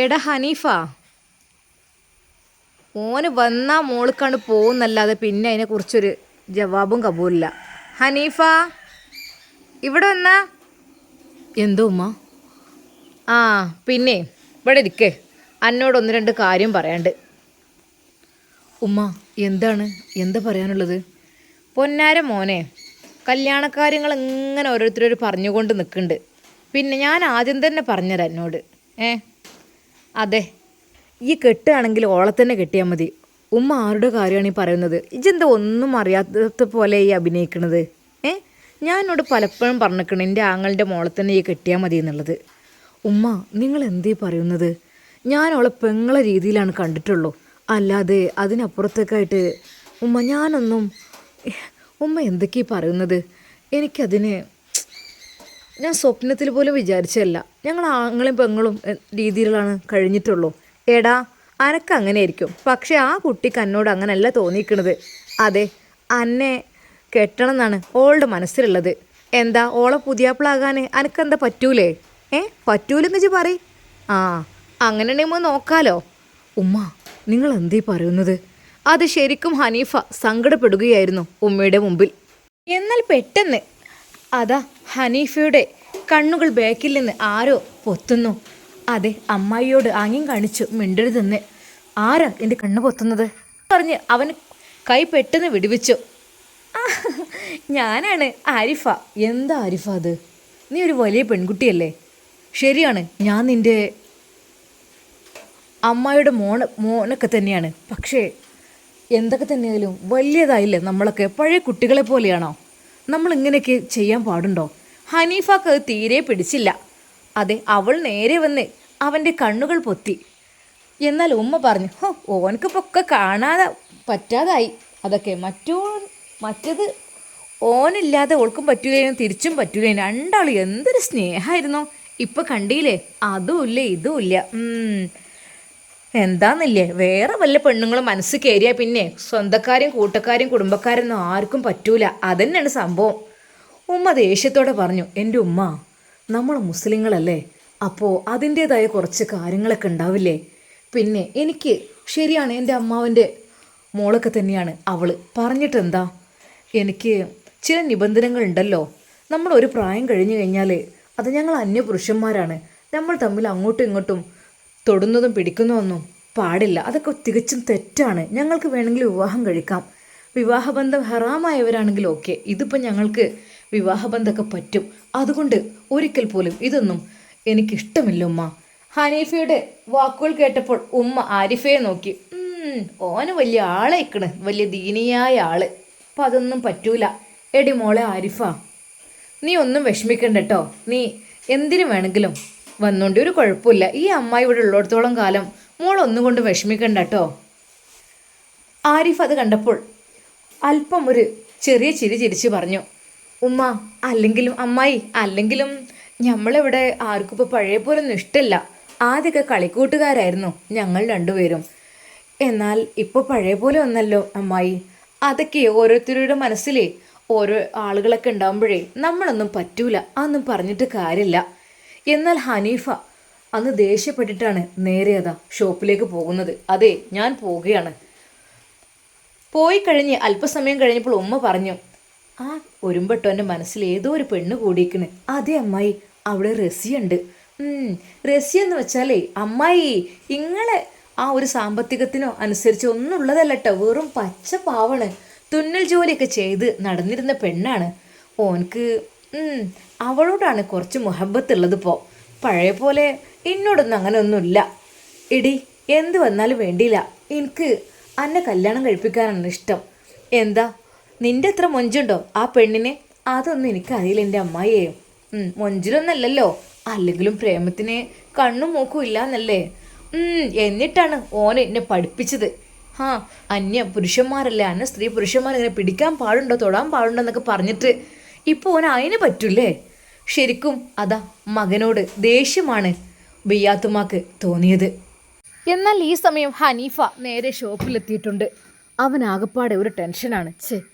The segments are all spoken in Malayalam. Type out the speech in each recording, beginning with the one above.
എടാ ഹനീഫ, ഓന് വന്നാ മോൾക്കാണ് പോകുന്നല്ലാതെ പിന്നെ അതിനെക്കുറിച്ചൊരു ജവാബും കബൂലില്ല. ഹനീഫ, ഇവിടെ വന്നാ. എന്തോ ഉമ്മ? ആ പിന്നെ ഇവിടെ ഇരിക്കേ, എന്നോട് ഒന്ന് രണ്ട് കാര്യം പറയാണ്ട്. ഉമ്മ എന്താണ്, എന്താ പറയാനുള്ളത്? പൊന്നാര മോനെ, കല്യാണക്കാര്യങ്ങൾ ഇങ്ങനെ ഓരോരുത്തരോട് പറഞ്ഞുകൊണ്ട് നിൽക്കുന്നുണ്ട്. പിന്നെ ഞാൻ ആദ്യം തന്നെ പറഞ്ഞുതരാം എന്നോട്. അതെ, ഈ കെട്ടുകയാണെങ്കിൽ ഓളെ തന്നെ കെട്ടിയാൽ മതി. ഉമ്മ ആരുടെ കാര്യമാണ് ഈ പറയുന്നത്? ഇജെന്താ ഒന്നും അറിയാത്ത പോലെ ഈ അഭിനയിക്കണത്? ഞാൻ എന്നോട് പലപ്പോഴും പറഞ്ഞിരിക്കണം എൻ്റെ ആങ്ങളുടെ മോളെ തന്നെ ഈ കെട്ടിയാൽ മതി എന്നുള്ളത്. ഉമ്മ നിങ്ങൾ എന്തീ പറയുന്നത്? ഞാൻ അവളെ പെങ്ങളെ രീതിയിലാണ് കണ്ടിട്ടുള്ളൂ, അല്ലാതെ അതിനപ്പുറത്തേക്കായിട്ട് ഉമ്മ ഞാനൊന്നും. ഉമ്മ എന്തൊക്കെയാണ് പറയുന്നത്? എനിക്കതിന് ഞാൻ സ്വപ്നത്തിൽ പോലും വിചാരിച്ചതല്ല. ഞങ്ങൾ ആങ്ങളെയും പെങ്ങളും രീതിയിലാണ് കഴിഞ്ഞിട്ടുള്ളൂ. എടാ, അനക്ക് അങ്ങനെ ആയിരിക്കും, പക്ഷേ ആ കുട്ടിക്ക് എന്നോട് അങ്ങനെയല്ല തോന്നിയിരിക്കണത്. അതെ, അന്നെ കെട്ടണം എന്നാണ് ഓളുടെ മനസ്സിലുള്ളത്. എന്താ ഓളെ പുതിയാപ്പിളാകാൻ അനക്കെന്താ പറ്റൂലേ? പറ്റൂലെന്ന് വെച്ച് പറ. ആ അങ്ങനെ ഉണ്ടെങ്കിൽ നോക്കാലോ. ഉമ്മ നിങ്ങൾ എന്തീ പറയുന്നത്? അത് ശരിക്കും ഹനീഫ സങ്കടപ്പെടുകയായിരുന്നു ഉമ്മയുടെ മുമ്പിൽ. എന്നാൽ പെട്ടെന്ന് അതാ ഹനീഫയുടെ കണ്ണുകൾ ബാക്കിൽ നിന്ന് ആരോ പൊത്തുന്നു. അതെ, അമ്മായിയോട് ആംഗ്യം കാണിച്ചു മിണ്ടരുതെന്ന്. ആരാ എൻ്റെ കണ്ണ് പൊത്തുന്നത് പറഞ്ഞ് അവൻ കൈ പെട്ടെന്ന് വിടുവിച്ചു. ഞാനാണ് ആരിഫ. എന്താ ആരിഫ അത്? നീ ഒരു വലിയ പെൺകുട്ടിയല്ലേ? ശരിയാണ്, ഞാൻ നിൻ്റെ അമ്മായിയുടെ മോനൊക്കെ തന്നെയാണ്. പക്ഷേ എന്തൊക്കെ തന്നെയായാലും വലിയതായില്ലേ നമ്മളൊക്കെ? പഴയ കുട്ടികളെ പോലെയാണോ? നമ്മൾ ഇങ്ങനെയൊക്കെ ചെയ്യാൻ പാടുണ്ടോ? ഹനീഫക്ക് അത് തീരെ പിടിച്ചില്ല. അതെ, അവൾ നേരെ വന്ന് അവൻ്റെ കണ്ണുകൾ പൊത്തി. എന്നാൽ ഉമ്മ പറഞ്ഞു, ഓനക്കിപ്പോൾ ഒക്കെ കാണാതെ പറ്റാതായി. അതൊക്കെ മറ്റത് ഓനില്ലാതെ ഓൾക്കും പറ്റൂലേനും തിരിച്ചും പറ്റൂലേനും. രണ്ടാളും എന്തൊരു സ്നേഹമായിരുന്നു. ഇപ്പം കണ്ടില്ലേ, അതുമില്ല ഇതുമില്ല. എന്താന്നില്ലേ, വേറെ വല്ല പെണ്ണുങ്ങളും മനസ്സ് കയറിയാൽ പിന്നെ സ്വന്തക്കാരും കൂട്ടക്കാരും കുടുംബക്കാരൊന്നും ആർക്കും പറ്റൂല. അതന്നെയാണ് സംഭവം. ഉമ്മ ദേഷ്യത്തോടെ പറഞ്ഞു. എൻ്റെ ഉമ്മ, നമ്മൾ മുസ്ലിങ്ങളല്ലേ, അപ്പോൾ അതിൻ്റേതായ കുറച്ച് കാര്യങ്ങളൊക്കെ ഉണ്ടാവില്ലേ? പിന്നെ എനിക്ക് ശരിയാണ്, എൻ്റെ അമ്മാവൻ്റെ മോളൊക്കെ തന്നെയാണ് അവൾ. പറഞ്ഞിട്ടെന്താ, എനിക്ക് ചില നിബന്ധനകളുണ്ടല്ലോ. നമ്മൾ ഒരു പ്രായം കഴിഞ്ഞു കഴിഞ്ഞാൽ അത് ഞങ്ങൾ അന്യപുരുഷന്മാരാണ്. നമ്മൾ തമ്മിൽ അങ്ങോട്ടും ഇങ്ങോട്ടും തൊടുന്നതും പിടിക്കുന്നതൊന്നും പാടില്ല. അതൊക്കെ തികച്ചും തെറ്റാണ്. ഞങ്ങൾക്ക് വേണമെങ്കിൽ വിവാഹം കഴിക്കാം. വിവാഹബന്ധം ഹറാമായവരാണെങ്കിൽ ഓക്കെ, ഇതിപ്പോൾ ഞങ്ങൾക്ക് വിവാഹബന്ധമൊക്കെ പറ്റും. അതുകൊണ്ട് ഒരിക്കൽ പോലും ഇതൊന്നും എനിക്കിഷ്ടമില്ല ഉമ്മ. ഹനീഫയുടെ വാക്കുകൾ കേട്ടപ്പോൾ ഉമ്മ ആരിഫയെ നോക്കി. ഓന് വലിയ ആളേക്കണ്, വലിയ ദീനിയായ ആള്. അപ്പം അതൊന്നും പറ്റൂല. എടി മോളെ ആരിഫ, നീ ഒന്നും വിഷമിക്കണ്ട കേട്ടോ. നീ എന്തിനു വേണമെങ്കിലും വന്നോണ്ടി, ഒരു കുഴപ്പമില്ല. ഈ അമ്മായി ഇവിടെ ഉള്ളിടത്തോളം കാലം മോളൊന്നും കൊണ്ട് വിഷമിക്കണ്ട കേട്ടോ. ആരിഫ് അത് കണ്ടപ്പോൾ അല്പം ഒരു ചെറിയ ചിരി ചിരിച്ച് പറഞ്ഞു. ഉമ്മ, അല്ലെങ്കിലും അമ്മായി, അല്ലെങ്കിലും നമ്മളിവിടെ ആർക്കും ഇപ്പോൾ പഴയ പോലൊന്നും ഇഷ്ടമല്ല. ആദ്യമൊക്കെ കളിക്കൂട്ടുകാരായിരുന്നു ഞങ്ങൾ രണ്ടുപേരും. എന്നാൽ ഇപ്പോൾ പഴയ പോലെ ഒന്നല്ലോ അമ്മായി. അതൊക്കെ ഓരോരുത്തരുടെ മനസ്സിലേ ഓരോ ആളുകളൊക്കെ ഉണ്ടാകുമ്പോഴേ നമ്മളൊന്നും പറ്റൂല, അതൊന്നും പറഞ്ഞിട്ട് കാര്യമില്ല. എന്നാൽ ഹനീഫ അന്ന് ദേഷ്യപ്പെട്ടിട്ടാണ് നേരെ അതാ ഷോപ്പിലേക്ക് പോകുന്നത്. അതെ, ഞാൻ പോവുകയാണ്. പോയി കഴിഞ്ഞ് അല്പസമയം കഴിഞ്ഞപ്പോൾ ഉമ്മ പറഞ്ഞു, ആ ഒരുമ്പെട്ടോൻ്റെ മനസ്സിൽ ഏതോ ഒരു പെണ്ണ് കൂടിയിരിക്കണ്. അതെ അമ്മായി, അവിടെ റസിയുണ്ട്. റസിയ എന്ന് വെച്ചാലേ അമ്മായി, ഇങ്ങളെ ആ ഒരു സാമ്പത്തികത്തിനോ അനുസരിച്ച് ഒന്നും ഉള്ളതല്ല കേട്ടോ. വെറും പച്ച പാവാണ്. തുന്നൽ ജോലിയൊക്കെ ചെയ്ത് നടന്നിരുന്ന പെണ്ണാണ്. ഓനക്ക് അവളോടാണ് കുറച്ച് മുഹബത്തുള്ളത്. ഇപ്പോൾ പഴയ പോലെ എന്നോടൊന്നും അങ്ങനെ ഒന്നുമില്ല. എടി, എന്ത് വന്നാലും വേണ്ടിയില്ല, എനിക്ക് അന്നെ കല്യാണം കഴിപ്പിക്കാനാണ് ഇഷ്ടം. എന്താ, നിൻ്റെ അത്ര മൊഞ്ചുണ്ടോ ആ പെണ്ണിനെ? അതൊന്നും എനിക്കറിയില്ല എൻ്റെ അമ്മായിയെയും. മൊഞ്ചിലൊന്നല്ലല്ലോ, അല്ലെങ്കിലും പ്രേമത്തിന് കണ്ണും മൂക്കും ഇല്ല എന്നല്ലേ. എന്നിട്ടാണ് ഓനെ എന്നെ പഠിപ്പിച്ചത്. അന്യ പുരുഷന്മാരല്ലേ, അന്യ സ്ത്രീ പുരുഷന്മാരിങ്ങനെ പിടിക്കാൻ പാടുണ്ടോ തൊടാൻ പാടുണ്ടോ എന്നൊക്കെ പറഞ്ഞിട്ട് ഇപ്പോൾ ഓൻ അതിന് പറ്റൂലേ? ശരിക്കും അതാ മകനോട് ദേഷ്യമാണ് ബിയ്യാത്തുമാക്ക് തോന്നിയത്. എന്നാൽ ഈ സമയം ഹനീഫ നേരെ ഷോപ്പിലെത്തിയിട്ടുണ്ട്. അവനാകപ്പാടെ ഒരു ടെൻഷനാണ്.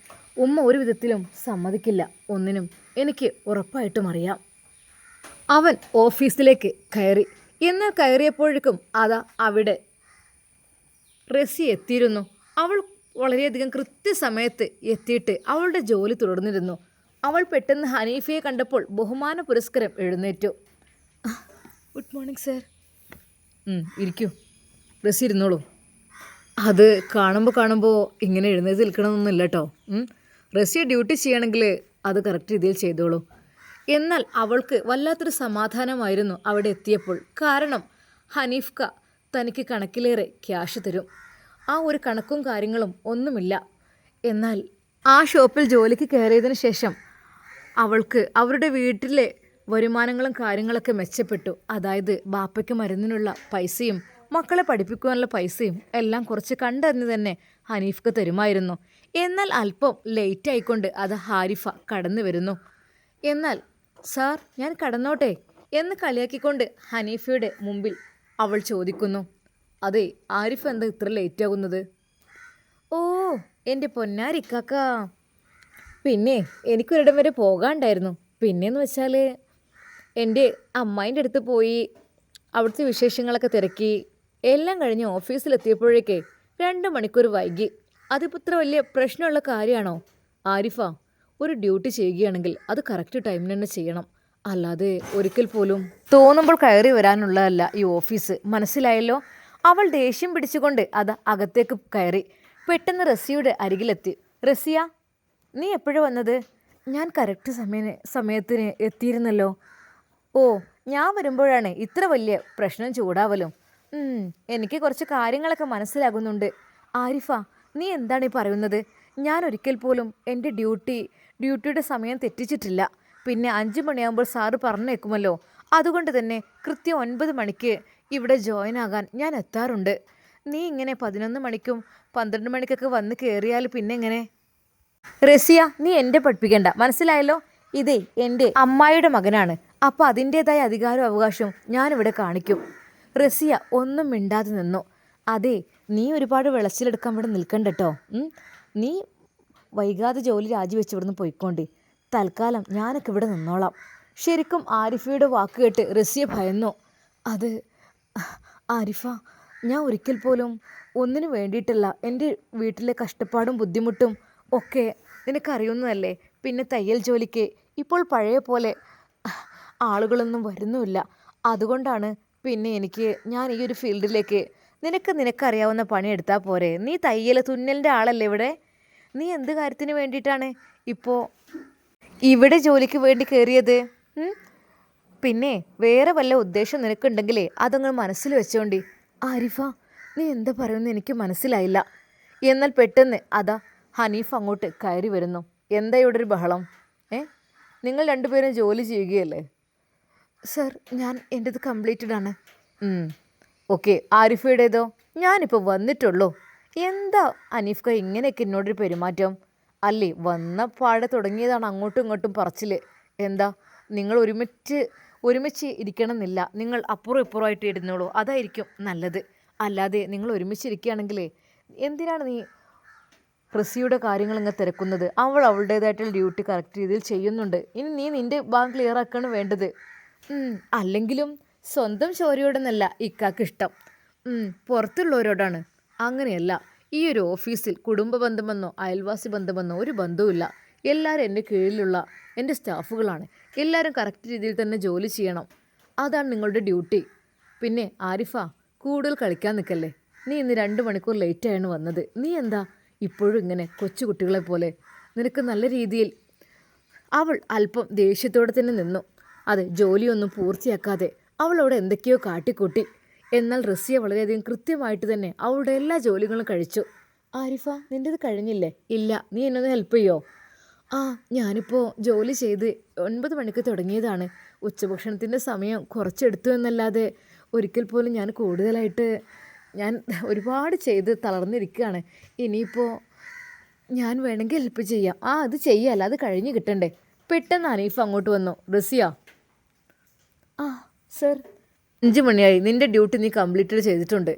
ഉമ്മ ഒരു വിധത്തിലും സമ്മതിക്കില്ല ഒന്നിനും, എനിക്ക് ഉറപ്പായിട്ടും അറിയാം. അവൻ ഓഫീസിലേക്ക് കയറി. എന്നാൽ കയറിയപ്പോഴേക്കും അതാ അവിടെ റസി എത്തിയിരുന്നു. അവൾ വളരെയധികം കൃത്യസമയത്ത് എത്തിയിട്ട് അവളുടെ ജോലി തുടർന്നിരുന്നു. അവൾ പെട്ടെന്ന് ഹനീഫയെ കണ്ടപ്പോൾ ബഹുമാന പുരസ്കരം എഴുന്നേറ്റു. Good morning sir. ഇരിക്കൂ, റസി ഇരുന്നോളൂ. അത് കാണുമ്പോൾ ഇങ്ങനെ എഴുന്നേറ്റ് നിൽക്കണമെന്നൊന്നുമില്ല കേട്ടോ. റസിയ ഡ്യൂട്ടി ചെയ്യണമെങ്കിൽ അത് കറക്റ്റ് രീതിയിൽ ചെയ്തോളൂ. എന്നാൽ അവൾക്ക് വല്ലാത്തൊരു സമാധാനമായിരുന്നു അവിടെ എത്തിയപ്പോൾ. കാരണം ഹനീഫ്ക തനിക്ക് കണക്കിലേറെ ക്യാഷ് തരും. ആ ഒരു കണക്കും കാര്യങ്ങളും ഒന്നുമില്ല. എന്നാൽ ആ ഷോപ്പിൽ ജോലിക്ക് കയറിയതിന് ശേഷം അവൾക്ക് അവരുടെ വീട്ടിലെ വരുമാനങ്ങളും കാര്യങ്ങളൊക്കെ മെച്ചപ്പെട്ടു. അതായത് ബാപ്പയ്ക്ക് മരുന്നിനുള്ള പൈസയും മക്കളെ പഠിപ്പിക്കുവാനുള്ള പൈസയും എല്ലാം കുറച്ച് കണ്ടറിഞ്ഞ് തന്നെ ഹനീഫ്ക്ക് തരുമായിരുന്നു. എന്നാൽ അല്പം ലേറ്റ് ആയിക്കൊണ്ട് അത് ഹാരിഫ കടന്നു വരുന്നു. എന്നാൽ സാർ ഞാൻ കടന്നോട്ടെ എന്ന് കളിയാക്കിക്കൊണ്ട് ഹനീഫയുടെ മുമ്പിൽ അവൾ ചോദിക്കുന്നു. അതെ, ആരിഫ് എന്താ ഇത്ര ലേറ്റ് ആകുന്നത്? ഓ എൻ്റെ പൊന്നാരിക്കാക്ക, പിന്നെ എനിക്കൊരിടം വരെ പോകാണ്ടായിരുന്നു. പിന്നെയെന്ന് വെച്ചാൽ എൻ്റെ അമ്മായിൻ്റെ അടുത്ത് പോയി അവിടുത്തെ വിശേഷങ്ങളൊക്കെ തിരക്കി എല്ലാം കഴിഞ്ഞ് ഓഫീസിലെത്തിയപ്പോഴേക്കേ 2 മണിക്കൂർ വൈകി. അതിപ്പോൾ ഇത്ര വലിയ പ്രശ്നമുള്ള കാര്യമാണോ? ആരിഫ, ഒരു ഡ്യൂട്ടി ചെയ്യുകയാണെങ്കിൽ അത് കറക്റ്റ് ടൈമിന് തന്നെ ചെയ്യണം. അല്ലാതെ ഒരിക്കൽ പോലും തോന്നുമ്പോൾ കയറി വരാനുള്ളതല്ല ഈ ഓഫീസ്, മനസ്സിലായല്ലോ? അവൾ ദേഷ്യം പിടിച്ചുകൊണ്ട് അത് അകത്തേക്ക് കയറി. പെട്ടെന്ന് റസിയുടെ അരികിലെത്തി. റസിയ, നീ എപ്പോഴാണ് വന്നത്? ഞാൻ കറക്റ്റ് സമയത്തിന് എത്തിയിരുന്നല്ലോ. ഓ, ഞാൻ വരുമ്പോഴാണ് ഇത്ര വലിയ പ്രശ്നം ചൂടാവലും. എനിക്ക് കുറച്ച് കാര്യങ്ങളൊക്കെ മനസ്സിലാകുന്നുണ്ട്. ആരിഫ, നീ എന്താണ് ഈ പറയുന്നത്? ഞാൻ ഒരിക്കൽ പോലും എൻ്റെ ഡ്യൂട്ടിയുടെ സമയം തെറ്റിച്ചിട്ടില്ല. പിന്നെ 5 മണിയാകുമ്പോൾ സാറ് പറഞ്ഞേക്കുമല്ലോ. അതുകൊണ്ട് തന്നെ കൃത്യം 9 മണിക്ക് ഇവിടെ ജോയിൻ ആകാൻ ഞാൻ എത്താറുണ്ട്. നീ ഇങ്ങനെ 11 മണിക്കും 12 മണിക്കൊക്കെ വന്ന് കയറിയാൽ പിന്നെ എങ്ങനെ? റസിയ, നീ എൻ്റെ പഠിപ്പിക്കണ്ട, മനസ്സിലായല്ലോ? ഇതേ എൻ്റെ അമ്മായിയുടെ മകനാണ്. അപ്പോൾ അതിൻ്റേതായ അധികാരവും അവകാശവും ഞാനിവിടെ കാണിക്കും. റസിയ ഒന്നും മിണ്ടാതെ നിന്നു. അതെ, നീ ഒരുപാട് വിളച്ചിലെടുക്കാൻ ഇവിടെ നിൽക്കണ്ട കേട്ടോ. നീ വൈകാതെ ജോലി രാജിവെച്ച് ഇവിടുന്ന് പോയിക്കോണ്ടി. തൽക്കാലം ഞാനൊക്കെ ഇവിടെ നിന്നോളാം. ശരിക്കും ആരിഫയുടെ വാക്ക് കേട്ട് റസിയ ഭയന്നു. അത് ആരിഫ, ഞാൻ ഒരിക്കൽ പോലും ഒന്നിനു വേണ്ടിയിട്ടല്ല. എൻ്റെ വീട്ടിലെ കഷ്ടപ്പാടും ബുദ്ധിമുട്ടും ഒക്കെ നിനക്കറിയുന്നതല്ലേ. പിന്നെ തയ്യൽ ജോലിക്ക് ഇപ്പോൾ പഴയ പോലെ ആളുകളൊന്നും വരുന്നുമില്ല. അതുകൊണ്ടാണ് പിന്നെ ഞാൻ ഈ ഒരു ഫീൽഡിലേക്ക് നിനക്കറിയാവുന്ന പണി എടുത്താൽ പോരെ? നീ തുന്നലിൻ്റെ ആളല്ലേ ഇവിടെ? നീ എന്ത് കാര്യത്തിന് വേണ്ടിയിട്ടാണ് ഇപ്പോൾ ഇവിടെ ജോലിക്ക് വേണ്ടി കയറിയത്? പിന്നെ വേറെ വല്ല ഉദ്ദേശം നിനക്കുണ്ടെങ്കിലേ അതങ്ങ് മനസ്സിൽ വെച്ചോണ്ടി. ആരിഫ, നീ എന്താ പറയുന്നത് എനിക്ക് മനസ്സിലായില്ല. എന്നാൽ പെട്ടെന്ന് അതാ ഹനീഫ് അങ്ങോട്ട് കയറി വരുന്നു. എന്താ ഇവിടെ ഒരു ബഹളം? നിങ്ങൾ രണ്ടുപേരും ജോലി ചെയ്യുകയല്ലേ? സർ, എൻ്റേത് കംപ്ലീറ്റഡ് ആണ്. ഓക്കെ, ആരിഫയുടേതോ? ഞാനിപ്പോൾ വന്നിട്ടുള്ളൂ. എന്താ ഹനീഫ്ക ഇങ്ങനെയൊക്കെ എന്നോടൊരു പെരുമാറ്റം? അല്ലേ, വന്ന പാടെ തുടങ്ങിയതാണ് അങ്ങോട്ടും ഇങ്ങോട്ടും പറച്ചിൽ. എന്താ, നിങ്ങൾ ഒരുമിച്ച് ഇരിക്കണമെന്നില്ല. നിങ്ങൾ അപ്പുറം ഇപ്പുറമായിട്ട് ഇരുന്നോളൂ, അതായിരിക്കും നല്ലത്. അല്ലാതെ നിങ്ങൾ ഒരുമിച്ചിരിക്കുകയാണെങ്കിൽ എന്തിനാണ് നീ റസിയുടെ കാര്യങ്ങൾ ഇങ്ങനെ തിരക്കുന്നത്? അവൾ അവളുടേതായിട്ടുള്ള ഡ്യൂട്ടി കറക്റ്റ് രീതിയിൽ ചെയ്യുന്നുണ്ട്. ഇനി നീ നിൻ്റെ ഭാഗം ക്ലിയർ ആക്കുകയാണ് വേണ്ടത്. അല്ലെങ്കിലും സ്വന്തം ചോരയോടെന്നല്ല ഇക്കാക്ക് ഇഷ്ടം, പുറത്തുള്ളവരോടാണ്. അങ്ങനെയല്ല, ഈ ഒരു ഓഫീസിൽ കുടുംബ ബന്ധമെന്നോ അയൽവാസി ബന്ധമെന്നോ ഒരു ബന്ധവുമില്ല. എല്ലാവരും എൻ്റെ കീഴിലുള്ള എൻ്റെ സ്റ്റാഫുകളാണ്. എല്ലാവരും കറക്റ്റ് രീതിയിൽ തന്നെ ജോലി ചെയ്യണം. അതാണ് നിങ്ങളുടെ ഡ്യൂട്ടി. പിന്നെ ആരിഫ, കൂടുതൽ കളിക്കാൻ നിൽക്കല്ലേ. നീ ഇന്ന് 2 മണിക്കൂർ ലേറ്റായാണ് വന്നത്. നീ എന്താ ഇപ്പോഴും ഇങ്ങനെ കൊച്ചുകുട്ടികളെ പോലെ? നിനക്ക് നല്ല രീതിയിൽ അവൾ അല്പം ദേഷ്യത്തോടെ തന്നെ നിന്നു. അതെ, ജോലിയൊന്നും പൂർത്തിയാക്കാതെ അവളവിടെ എന്തൊക്കെയോ കാട്ടിക്കൂട്ടി. എന്നാൽ റസിയ വളരെയധികം കൃത്യമായിട്ട് തന്നെ അവളുടെ എല്ലാ ജോലികളും കഴിച്ചു. ആരിഫ, നിൻ്റെത് കഴിഞ്ഞില്ലേ? ഇല്ല, നീ എന്നൊന്ന് ഹെൽപ്പ് ചെയ്യോ? ഞാനിപ്പോൾ ജോലി ചെയ്ത് 9 മണിക്ക് തുടങ്ങിയതാണ്. ഉച്ചഭക്ഷണത്തിൻ്റെ സമയം കുറച്ചെടുത്തു എന്നല്ലാതെ ഒരിക്കൽ പോലും ഞാൻ ഒരുപാട് ചെയ്ത് തളർന്നിരിക്കുകയാണ്. ഇനിയിപ്പോൾ ഞാൻ വേണമെങ്കിൽ ഹെൽപ്പ് ചെയ്യാം. അത് ചെയ്യാമല്ല, അത് കഴിഞ്ഞ് കിട്ടണ്ടേ? പെട്ടെന്ന് ഹനീഫ് അങ്ങോട്ട് വന്നു. റസിയ, സർ, 5 മണിയായി. നിൻ്റെ ഡ്യൂട്ടി നീ കംപ്ലീറ്റ് ചെയ്തിട്ടുണ്ട്.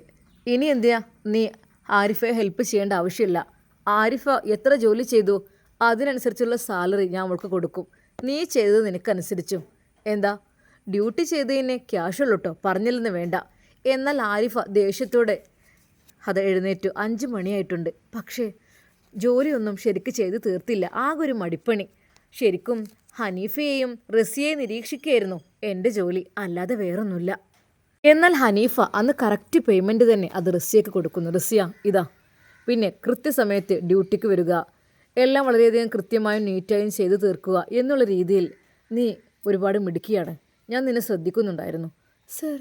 ഇനി എന്തിനാ നീ ആരിഫയെ ഹെൽപ്പ് ചെയ്യേണ്ട ആവശ്യമില്ല. ആരിഫ എത്ര ജോലി ചെയ്തു അതിനനുസരിച്ചുള്ള സാലറി ഞാൻ അവൾക്ക് കൊടുക്കും. നീ ചെയ്തത് നിനക്കനുസരിച്ചും. എന്താ, ഡ്യൂട്ടി ചെയ്തതിന് ക്യാഷുള്ളൂ കേട്ടോ, പറഞ്ഞില്ലെന്ന് വേണ്ട. എന്നാൽ ആരിഫ ദേഷ്യത്തോടെ അത് എഴുന്നേറ്റു. 5 മണിയായിട്ടുണ്ട്, പക്ഷേ ജോലിയൊന്നും ശരിക്ക് ചെയ്ത് തീർത്തില്ല. ആകെ ഒരു മടിപ്പണി. ശരിക്കും ഹനീഫയെയും റസിയെയും നിരീക്ഷിക്കുകയായിരുന്നു എൻ്റെ ജോലി, അല്ലാതെ വേറൊന്നുമില്ല. എന്നാൽ ഹനീഫ അന്ന് കറക്റ്റ് പേയ്മെൻറ്റ് തന്നെ അത് റസിയക്ക് കൊടുക്കുന്നു. റസിയ ഇതാ, പിന്നെ കൃത്യസമയത്ത് ഡ്യൂട്ടിക്ക് വരിക, എല്ലാം വളരെയധികം കൃത്യമായും നീറ്റായും ചെയ്ത് തീർക്കുക എന്നുള്ള രീതിയിൽ നീ ഒരുപാട് മിടുക്കിയാണ്. ഞാൻ നിന്നെ ശ്രദ്ധിക്കുന്നുണ്ടായിരുന്നു. സർ.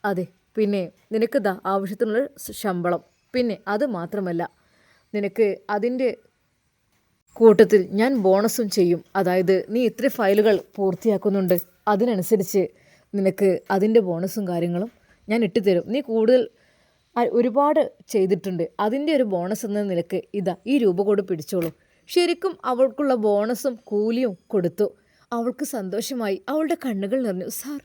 അതെ, പിന്നെ നിനക്കിതാ ആവശ്യത്തിനുള്ള ശമ്പളം. പിന്നെ അത് മാത്രമല്ല, നിനക്ക് അതിൻ്റെ കൂട്ടത്തിൽ ഞാൻ ബോണസും ചെയ്യും. അതായത് നീ ഇത്ര ഫയലുകൾ പൂർത്തിയാക്കുന്നുണ്ട്, അതിനനുസരിച്ച് നിനക്ക് അതിൻ്റെ ബോണസും കാര്യങ്ങളും ഞാൻ ഇട്ടുതരും. നീ കൂടുതൽ ഒരുപാട് ചെയ്തിട്ടുണ്ട്, അതിൻ്റെ ഒരു ബോണസ് എന്ന നിലക്ക് ഇതാ ഈ രൂപ കൂടെ പിടിച്ചോളൂ. ശരിക്കും അവൾക്കുള്ള ബോണസും കൂലിയും കൊടുത്തു. അവൾക്ക് സന്തോഷമായി, അവളുടെ കണ്ണുകൾ നിറഞ്ഞു. സാർ.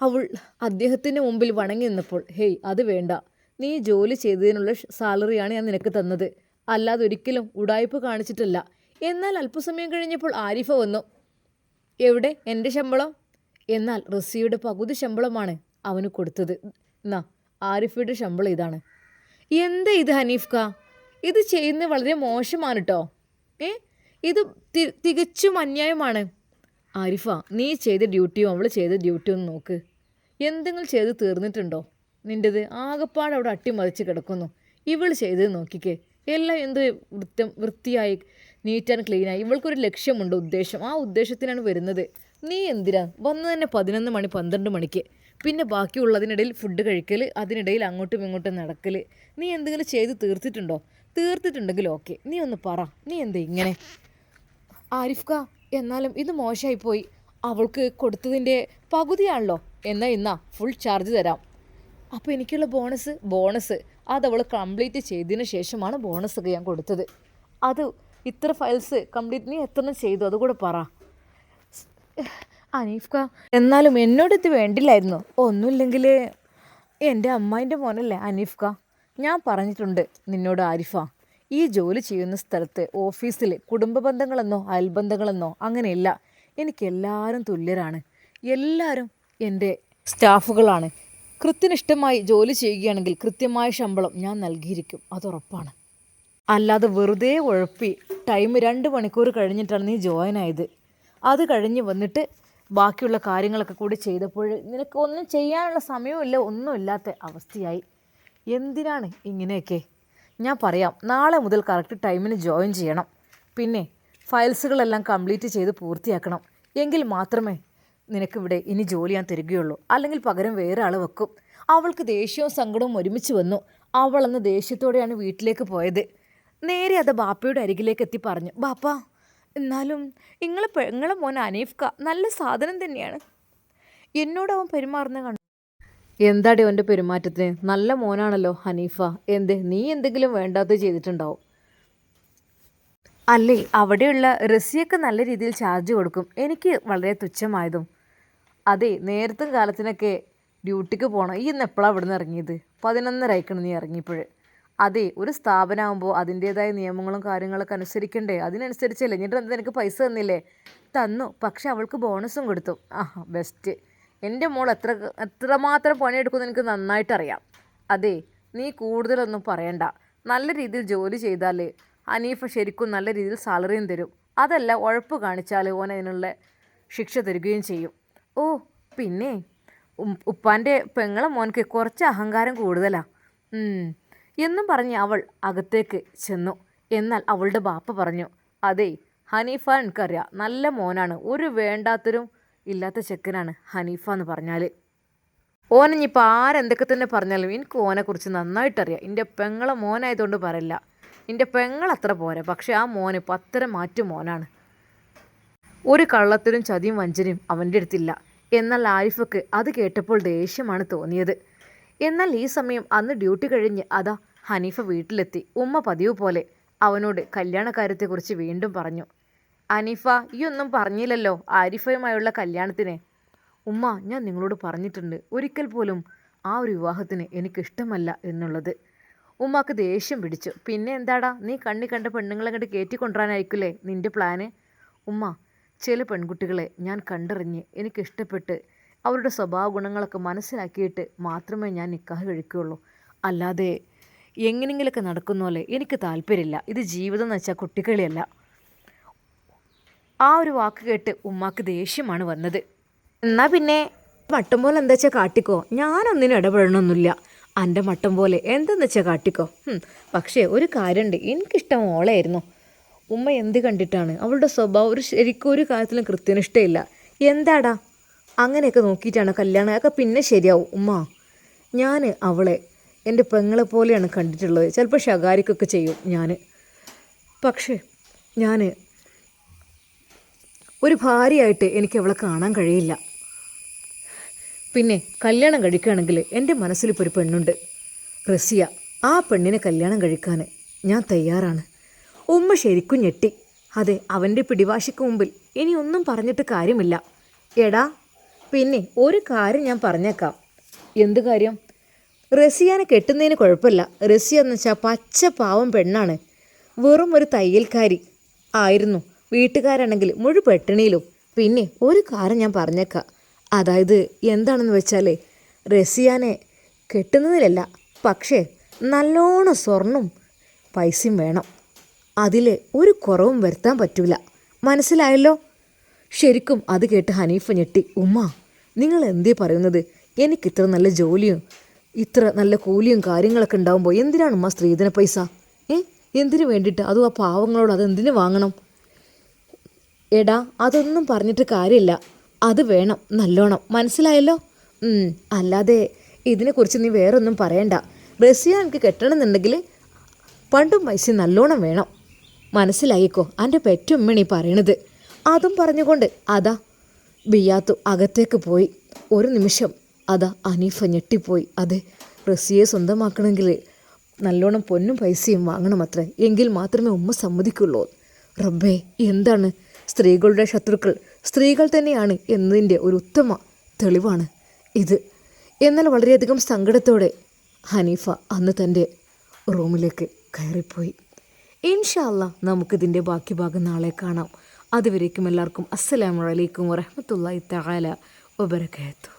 അവൾ അദ്ദേഹത്തിൻ്റെ മുമ്പിൽ വണങ്ങി നിന്നപ്പോൾ, ഹേയ് അത് വേണ്ട, നീ ജോലി ചെയ്തതിനുള്ള സാലറിയാണ് ഞാൻ നിനക്ക് തന്നത്, അല്ലാതെ ഒരിക്കലും ഉടായ്പ കാണിച്ചിട്ടല്ല. എന്നാൽ അല്പസമയം കഴിഞ്ഞപ്പോൾ ആരിഫ വന്നു. എവിടെ എൻ്റെ ശമ്പളം? എന്നാൽ റസിയുടെ പകുതി ശമ്പളമാണ് അവന് കൊടുത്തത്. എന്നാ ആരിഫയുടെ ശമ്പളം ഇതാണ്. എന്താ ഇത് ഹനീഫ്ക, ഇത് ചെയ്യുന്നത് വളരെ മോശമാണ് കേട്ടോ. ഇത് തികച്ചും അന്യായമാണ്. ആരിഫ, നീ ചെയ്ത ഡ്യൂട്ടിയോ അവൾ ചെയ്ത ഡ്യൂട്ടിയോ ഒന്ന് നോക്ക്. എന്തെങ്കിലും ചെയ്ത് തീർന്നിട്ടുണ്ടോ? നിൻ്റെത് ആകെപ്പാട് അവിടെ അട്ടിമറിച്ച് കിടക്കുന്നു. ഇവൾ ചെയ്തത് നോക്കിക്കേ, എല്ലാം എന്ത് വൃത്തിയായി നീറ്റ് ആൻഡ് ക്ലീനായി. ഇവൾക്കൊരു ലക്ഷ്യമുണ്ട്, ഉദ്ദേശം. ആ ഉദ്ദേശത്തിനാണ് വരുന്നത്. നീ എന്തിനാ വന്നു തന്നെ 11 മണി 12 മണിക്ക്? പിന്നെ ബാക്കിയുള്ളതിനിടയിൽ ഫുഡ് കഴിക്കൽ, അതിനിടയിൽ അങ്ങോട്ടും ഇങ്ങോട്ടും നടക്കൽ. നീ എന്തെങ്കിലും ചെയ്ത് തീർത്തിട്ടുണ്ടോ? തീർത്തിട്ടുണ്ടെങ്കിൽ ഓക്കെ, നീ ഒന്ന് പറ, നീ എന്താ ഇങ്ങനെ? ആരിഫ്ക, എന്നാലും ഇത് മോശമായിപ്പോയി. അവൾക്ക് കൊടുത്തതിൻ്റെ പകുതിയാണല്ലോ. എന്നാൽ ഇന്നാ ഫുൾ ചാർജ് തരാം. അപ്പോൾ എനിക്കുള്ള ബോണസ് അതവൾ കംപ്ലീറ്റ് ചെയ്തതിന് ശേഷമാണ് ബോണസൊക്കെ ഞാൻ കൊടുത്തത്. അത് ഇത്ര ഫയൽസ് കംപ്ലീറ്റ് നീ എത്ര ചെയ്തു അതുകൂടെ പറ. അനീഫ്ക, എന്നാലും എന്നോട് ഇത് വേണ്ടില്ലായിരുന്നു. ഒന്നുമില്ലെങ്കിൽ എൻ്റെ അമ്മായിൻ്റെ മോനല്ലേ അനീഫ്ക. ഞാൻ പറഞ്ഞിട്ടുണ്ട് നിന്നോട് ആരിഫ, ഈ ജോലി ചെയ്യുന്ന സ്ഥലത്ത് ഓഫീസിൽ കുടുംബ ബന്ധങ്ങളെന്നോ അയൽബന്ധങ്ങളെന്നോ അങ്ങനെയില്ല. എനിക്കെല്ലാവരും തുല്യരാണ്. എല്ലാവരും എൻ്റെ സ്റ്റാഫുകളാണ്. കൃത്യനിഷ്ഠമായി ജോലി ചെയ്യുകയാണെങ്കിൽ കൃത്യമായ ശമ്പളം ഞാൻ നൽകിയിരിക്കും, അതുറപ്പാണ്. അല്ലാതെ വെറുതെ ഉഴപ്പി ടൈം 2 മണിക്കൂർ കഴിഞ്ഞിട്ടാണ് നീ ജോയിൻ ആയത്. അത് കഴിഞ്ഞ് വന്നിട്ട് ബാക്കിയുള്ള കാര്യങ്ങളൊക്കെ കൂടി ചെയ്തപ്പോൾ നിനക്ക് ഒന്നും ചെയ്യാനുള്ള സമയമില്ല, ഒന്നുമില്ലാത്ത അവസ്ഥയായി. എന്തിനാണ് ഇങ്ങനെയൊക്കെ? ഞാൻ പറയാം, നാളെ മുതൽ കറക്റ്റ് ടൈമിന് ജോയിൻ ചെയ്യണം. പിന്നെ ഫയൽസുകളെല്ലാം കംപ്ലീറ്റ് ചെയ്ത് പൂർത്തിയാക്കണം. എങ്കിൽ മാത്രമേ നിനക്കിവിടെ ഇനി ജോലി ഞാൻ തരികയുള്ളൂ. അല്ലെങ്കിൽ പകരം വേറെ ആൾ വെക്കും. അവൾക്ക് ദേഷ്യവും സങ്കടവും ഒരുമിച്ച് വന്നു. അവളന്ന് ദേഷ്യത്തോടെയാണ് വീട്ടിലേക്ക് പോയത്. നേരെ അത് ബാപ്പയുടെ അരികിലേക്ക് എത്തി പറഞ്ഞു, ബാപ്പ, എന്നാലും നിങ്ങളെ മോൻ അനീഫ്ക നല്ല സാധനം തന്നെയാണ്. എന്നോട് അവൻ പെരുമാറുന്ന കണ്ടു. എന്താടി അവൻ്റെ പെരുമാറ്റത്തിന്? നല്ല മോനാണല്ലോ ഹനീഫ. നീ എന്തെങ്കിലും വേണ്ടാത്തത് ചെയ്തിട്ടുണ്ടാവും. അല്ലേ, അവിടെയുള്ള റസിയൊക്കെ നല്ല രീതിയിൽ ചാർജ് കൊടുക്കും, എനിക്ക് വളരെ തുച്ഛമായതും. അതെ, നേരത്തും കാലത്തിനൊക്കെ ഡ്യൂട്ടിക്ക് പോകണം. ഈ ഇന്ന് എപ്പോഴാണ് ഇവിടെ നിന്ന് ഇറങ്ങിയത്? 11:30 നീ ഇറങ്ങിയപ്പോൾ. അതെ, ഒരു സ്ഥാപനമാകുമ്പോൾ അതിൻ്റേതായ നിയമങ്ങളും കാര്യങ്ങളൊക്കെ അനുസരിക്കണ്ടേ? അതിനനുസരിച്ചല്ലേ. എന്നിട്ട് എന്താ എനിക്ക് പൈസ തന്നില്ലേ? തന്നു, പക്ഷെ അവൾക്ക് ബോണസും കൊടുത്തു. ബെസ്റ്റ്. എൻ്റെ മോൾ എത്രമാത്രം പണിയെടുക്കുമെന്ന് എനിക്ക് നന്നായിട്ടറിയാം. അതെ, നീ കൂടുതലൊന്നും പറയണ്ട. നല്ല രീതിയിൽ ജോലി ചെയ്താൽ ഹനീഫ ശരിക്കും നല്ല രീതിയിൽ സാലറിയും തരും. അതല്ല, ഉഴപ്പ് കാണിച്ചാൽ ഓൻ അതിനുള്ള ശിക്ഷ തരികയും ചെയ്യും. ഓ, പിന്നെ ഉപ്പാൻ്റെ പെങ്ങളെ മോനക്ക് കുറച്ച് അഹങ്കാരം കൂടുതലാണ് എന്നും പറഞ്ഞ് അവൾ അകത്തേക്ക് ചെന്നു. എന്നാൽ അവളുടെ ബാപ്പ പറഞ്ഞു, അതെ ഹനീഫ, എനിക്കറിയാം, നല്ല മോനാണ്, ഒരു വേണ്ടാത്തരും ഇല്ലാത്ത ചെക്കനാണ് ഹനീഫ എന്ന് പറഞ്ഞാൽ. ഓനിപ്പോൾ ആരെന്തൊക്കെ തന്നെ പറഞ്ഞാലും എനിക്ക് ഓനെക്കുറിച്ച് നന്നായിട്ടറിയാം. എൻ്റെ പെങ്ങളെ മോനായതുകൊണ്ട് പറയില്ല, എൻ്റെ പെങ്ങളത്ര പോരാ, പക്ഷേ ആ മോന് 10 മാറ്റു മോനാണ്. ഒരു കള്ളത്തിലും ചതിയും വഞ്ചനയും അവൻ്റെ അടുത്തില്ല. എന്നാൽ ആരിഫക്ക് അത് കേട്ടപ്പോൾ ദേഷ്യമാണ് തോന്നിയത്. എന്നാൽ ഈ സമയം അന്ന് ഡ്യൂട്ടി കഴിഞ്ഞ് അതാ ഹനീഫ വീട്ടിലെത്തി. ഉമ്മ പതിവ് പോലെ അവനോട് കല്യാണക്കാര്യത്തെക്കുറിച്ച് വീണ്ടും പറഞ്ഞു. ഹനീഫ, ഈ ഒന്നും പറഞ്ഞില്ലല്ലോ ആരിഫയുമായുള്ള കല്യാണത്തിന്. ഉമ്മ, ഞാൻ നിങ്ങളോട് പറഞ്ഞിട്ടുണ്ട്, ഒരിക്കൽ പോലും ആ ഒരു വിവാഹത്തിന് എനിക്കിഷ്ടമല്ല എന്നുള്ളത്. ഉമ്മാക്ക് ദേഷ്യം പിടിച്ചു. പിന്നെ എന്താടാ, നീ കണ്ണി കണ്ട പെണ്ണുങ്ങളെ അങ്ങോട്ട് കയറ്റിക്കൊണ്ടുവരാനായിരിക്കില്ലേ നിൻ്റെ പ്ലാന്? ഉമ്മ, ചില പെൺകുട്ടികളെ ഞാൻ കണ്ടറിഞ്ഞ് എനിക്കിഷ്ടപ്പെട്ട് അവരുടെ സ്വഭാവ ഗുണങ്ങളൊക്കെ മനസ്സിലാക്കിയിട്ട് മാത്രമേ ഞാൻ നിക്കാഹ് കഴിക്കുകയുള്ളൂ. അല്ലാതെ എങ്ങനെങ്കിലൊക്കെ നടക്കുന്ന പോലെ എനിക്ക് താല്പര്യമില്ല. ഇത് ജീവിതം എന്ന് വെച്ചാൽ കുട്ടികളിയല്ല. ആ ഒരു വാക്ക് കേട്ട് ഉമ്മാക്ക് ദേഷ്യമാണ് വന്നത്. എന്നാ പിന്നെ മട്ടം പോലെ എന്താ വെച്ചാൽ കാട്ടിക്കോ, ഞാനൊന്നിനും ഇടപെടണമൊന്നുമില്ല. എൻ്റെ മട്ടം പോലെ എന്തെന്ന് വെച്ചാൽ കാട്ടിക്കോ. പക്ഷേ ഒരു കാര്യമുണ്ട്, എനിക്കിഷ്ടം ഓളായിരുന്നു. ഉമ്മ എന്ത് കണ്ടിട്ടാണ്? അവളുടെ സ്വഭാവം ശരിക്കും ഒരു കാര്യത്തിലും കൃത്യനിഷ്ഠയില്ല. എന്താടാ അങ്ങനെയൊക്കെ നോക്കിയിട്ടാണ് കല്യാണം? അതൊക്കെ പിന്നെ ശരിയാവും ഉമ്മ. ഞാൻ അവളെ എൻ്റെ പെങ്ങളെ പോലെയാണ് കണ്ടിട്ടുള്ളത്. ചിലപ്പോൾ ശകാരിക്കൊക്കെ ചെയ്യും ഞാൻ. പക്ഷേ ഞാൻ ഒരു ഭാര്യയായിട്ട് എനിക്ക് അവളെ കാണാൻ കഴിയില്ല. പിന്നെ കല്യാണം കഴിക്കുകയാണെങ്കിൽ എൻ്റെ മനസ്സിലിപ്പോൾ ഒരു പെണ്ണുണ്ട്, റസിയ. ആ പെണ്ണിനെ കല്യാണം കഴിക്കാൻ ഞാൻ തയ്യാറാണ്. ഉമ്മ ശരിക്കും ഞെട്ടി. അതെ, അവൻ്റെ പിടിവാശിക്ക് മുമ്പിൽ ഇനി ഒന്നും പറഞ്ഞിട്ട് കാര്യമില്ല. എടാ പിന്നെ ഒരു കാര്യം ഞാൻ പറഞ്ഞേക്കാം. എന്ത് കാര്യം? റസിയാനെ കെട്ടുന്നതിന് കുഴപ്പമില്ല. റസിയ എന്ന് വെച്ചാൽ പച്ച പാവം പെണ്ണാണ്. വെറും ഒരു തയ്യൽക്കാരി ആയിരുന്നു. വീട്ടുകാരാണെങ്കിൽ മുഴു പെട്ടണിയിലും. പിന്നെ ഒരു കാര്യം ഞാൻ പറഞ്ഞേക്കാം. അതായത് എന്താണെന്ന് വെച്ചാൽ റസിയാനെ കെട്ടുന്നതിലല്ല, പക്ഷേ നല്ലോണം സ്വർണം പൈസയും വേണം. അതിൽ ഒരു കുറവും വരുത്താൻ പറ്റൂല. മനസ്സിലായല്ലോ? ശരിക്കും അത് കേട്ട് ഹനീഫ ഞെട്ടി. ഉമ്മ, നിങ്ങൾ എന്തേ പറയുന്നത്? എനിക്കിത്ര നല്ല ജോലിയും ഇത്ര നല്ല കൂലിയും കാര്യങ്ങളൊക്കെ ഉണ്ടാകുമ്പോൾ എന്തിനാണ് ഉമ്മ സ്ത്രീധന പൈസ? എന്തിനു വേണ്ടിയിട്ട്? അതും ആ പാവങ്ങളോട് അതെന്തിനു വാങ്ങണം? എടാ അതൊന്നും പറഞ്ഞിട്ട് കാര്യമില്ല. അത് വേണം നല്ലോണം. മനസ്സിലായല്ലോ? അല്ലാതെ ഇതിനെക്കുറിച്ച് നീ വേറൊന്നും പറയണ്ട. റസിയ എനിക്ക് കെട്ടണമെന്നുണ്ടെങ്കിൽ പണ്ടും പൈസ നല്ലോണം വേണം. മനസ്സിലായിക്കോ? എൻ്റെ പെറ്റുമ്മണി പറയണത്. അതും പറഞ്ഞുകൊണ്ട് അതാ ബിയാത്തു അകത്തേക്ക് പോയി. ഒരു നിമിഷം അതാ ഹനീഫ ഞെട്ടിപ്പോയി. അതെ, റസിയെ സ്വന്തമാക്കണമെങ്കിൽ നല്ലോണം പൊന്നും പൈസയും വാങ്ങണമത്രേ. എങ്കിൽ മാത്രമേ ഉമ്മ സമ്മതിക്കുള്ളൂ. റബ്ബേ, എന്താണ് സ്ത്രീകളുടെ ശത്രുക്കൾ സ്ത്രീകൾ തന്നെയാണ് എന്നതിൻ്റെ ഒരു ഉത്തമ തെളിവാണ് ഇത്. എന്നാൽ വളരെയധികം സങ്കടത്തോടെ ഹനീഫ അന്ന് തൻ്റെ റൂമിലേക്ക് കയറിപ്പോയി. ഇൻഷാ അല്ലാഹ് നമുക്കിതിൻ്റെ ബാക്കി ഭാഗം നാളെ കാണാം. അതുവരേക്കും എല്ലാവർക്കും അസ്സലാമു അലൈക്കും വറഹ്മത്തുള്ളാഹി തആല വബറകാതുഹു.